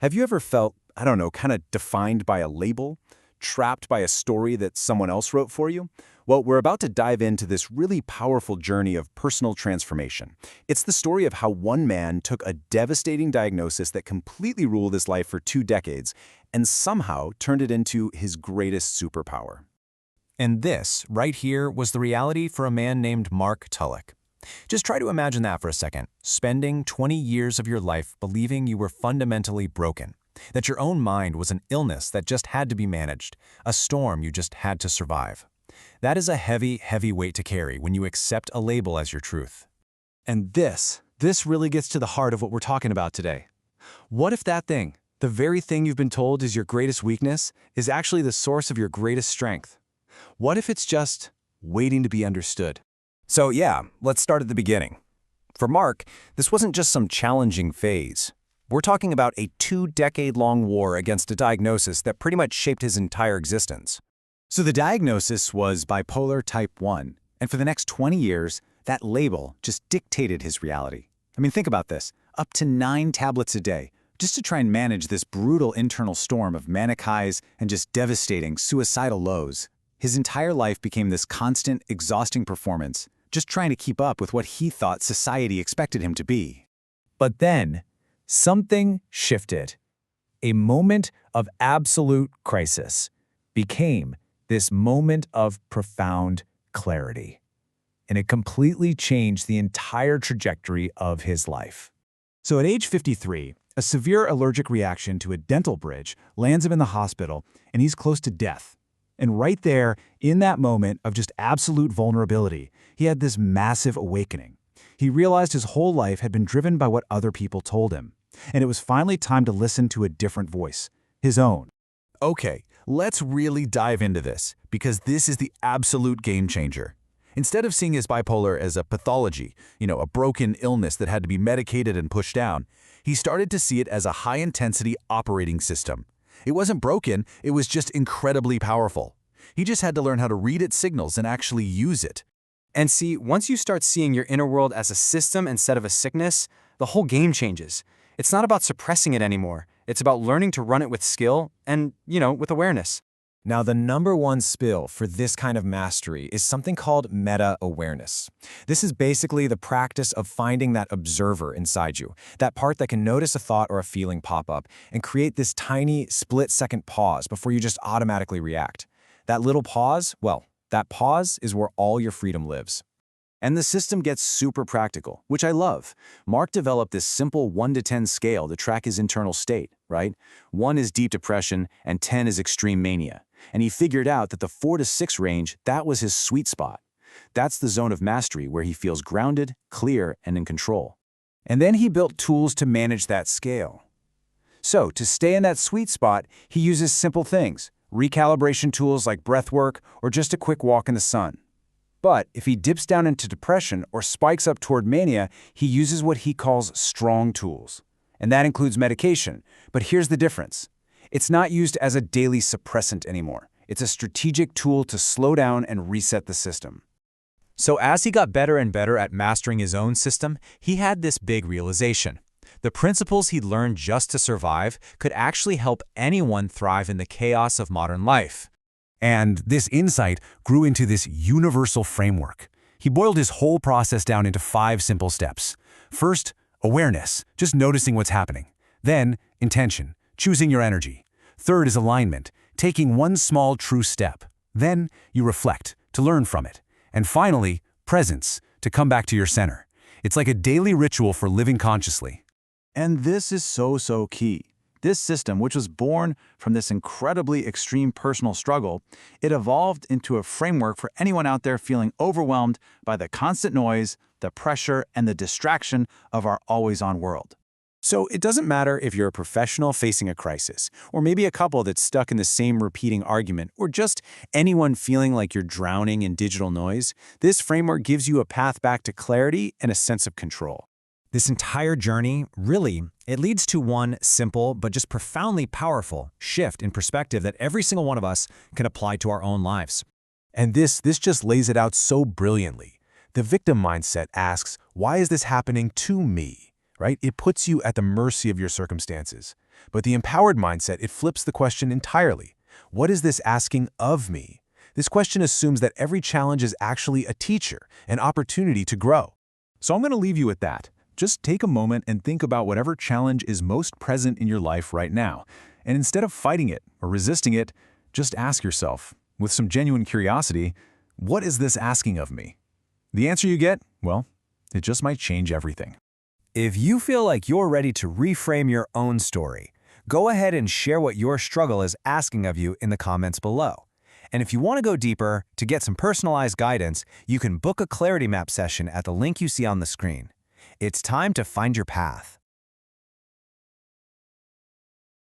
Have you ever felt, I don't know, kind of defined by a label? Trapped by a story that someone else wrote for you? Well, we're about to dive into this really powerful journey of personal transformation. It's the story of how one man took a devastating diagnosis that completely ruled his life for 2 decades and somehow turned it into his greatest superpower. And this, right here, was the reality for a man named Mark Tulloch. Just try to imagine that for a second, spending 20 years of your life believing you were fundamentally broken, that your own mind was an illness that just had to be managed, a storm you just had to survive. That is a heavy, heavy weight to carry when you accept a label as your truth. And this really gets to the heart of what we're talking about today. What if that thing, the very thing you've been told is your greatest weakness, is actually the source of your greatest strength? What if it's just waiting to be understood? So yeah, let's start at the beginning. For Mark, this wasn't just some challenging phase. We're talking about a 2-decade-long war against a diagnosis that pretty much shaped his entire existence. So the diagnosis was Bipolar Type 1, and for the next 20 years, that label just dictated his reality. I mean, think about this, up to 9 tablets a day, just to try and manage this brutal internal storm of manic highs and just devastating suicidal lows. His entire life became this constant, exhausting performance, just trying to keep up with what he thought society expected him to be. But then, something shifted. A moment of absolute crisis became this moment of profound clarity. And it completely changed the entire trajectory of his life. So at age 53, a severe allergic reaction to a dental bridge lands him in the hospital, and he's close to death. And right there, in that moment of just absolute vulnerability, he had this massive awakening. He realized his whole life had been driven by what other people told him. And it was finally time to listen to a different voice, his own. Okay, let's really dive into this, because this is the absolute game changer. Instead of seeing his bipolar as a pathology, a broken illness that had to be medicated and pushed down, he started to see it as a high-intensity operating system. It wasn't broken, it was just incredibly powerful. He just had to learn how to read its signals and actually use it. And see, once you start seeing your inner world as a system instead of a sickness, the whole game changes. It's not about suppressing it anymore. It's about learning to run it with skill and, with awareness. Now, the #1 spill for this kind of mastery is something called meta-awareness. This is basically the practice of finding that observer inside you, that part that can notice a thought or a feeling pop up and create this tiny split-second pause before you just automatically react. That little pause, well, that pause is where all your freedom lives. And the system gets super practical, which I love. Mark developed this simple 1 to 10 scale to track his internal state, right? 1 is deep depression and 10 is extreme mania. And he figured out that the 4 to 6 range, that was his sweet spot. That's the zone of mastery where he feels grounded, clear, and in control. And then he built tools to manage that scale. So to stay in that sweet spot, he uses simple things, recalibration tools like breath work or just a quick walk in the sun. But if he dips down into depression or spikes up toward mania, he uses what he calls strong tools. And that includes medication. But here's the difference. It's not used as a daily suppressant anymore. It's a strategic tool to slow down and reset the system. So as he got better and better at mastering his own system, he had this big realization. The principles he'd learned just to survive could actually help anyone thrive in the chaos of modern life. And this insight grew into this universal framework. He boiled his whole process down into 5 simple steps. First, awareness, just noticing what's happening. Then, intention, choosing your energy. Third is alignment, taking one small true step. Then, you reflect, to learn from it. And finally, presence, to come back to your center. It's like a daily ritual for living consciously. And this is so key. This system, which was born from this incredibly extreme personal struggle, it evolved into a framework for anyone out there feeling overwhelmed by the constant noise, the pressure, and the distraction of our always-on world. So it doesn't matter if you're a professional facing a crisis, or maybe a couple that's stuck in the same repeating argument, or just anyone feeling like you're drowning in digital noise, this framework gives you a path back to clarity and a sense of control. This entire journey, really, it leads to one simple but just profoundly powerful shift in perspective that every single one of us can apply to our own lives. And this just lays it out so brilliantly. The victim mindset asks, why is this happening to me? right? It puts you at the mercy of your circumstances. But the empowered mindset, it flips the question entirely. What is this asking of me? This question assumes that every challenge is actually a teacher, an opportunity to grow. So I'm going to leave you with that. Just take a moment and think about whatever challenge is most present in your life right now. And instead of fighting it or resisting it, just ask yourself, with some genuine curiosity, what is this asking of me? The answer you get, well, it just might change everything. If you feel like you're ready to reframe your own story, go ahead and share what your struggle is asking of you in the comments below. And if you want to go deeper, to get some personalized guidance, you can book a Clarity Map session at the link you see on the screen. It's time to find your path.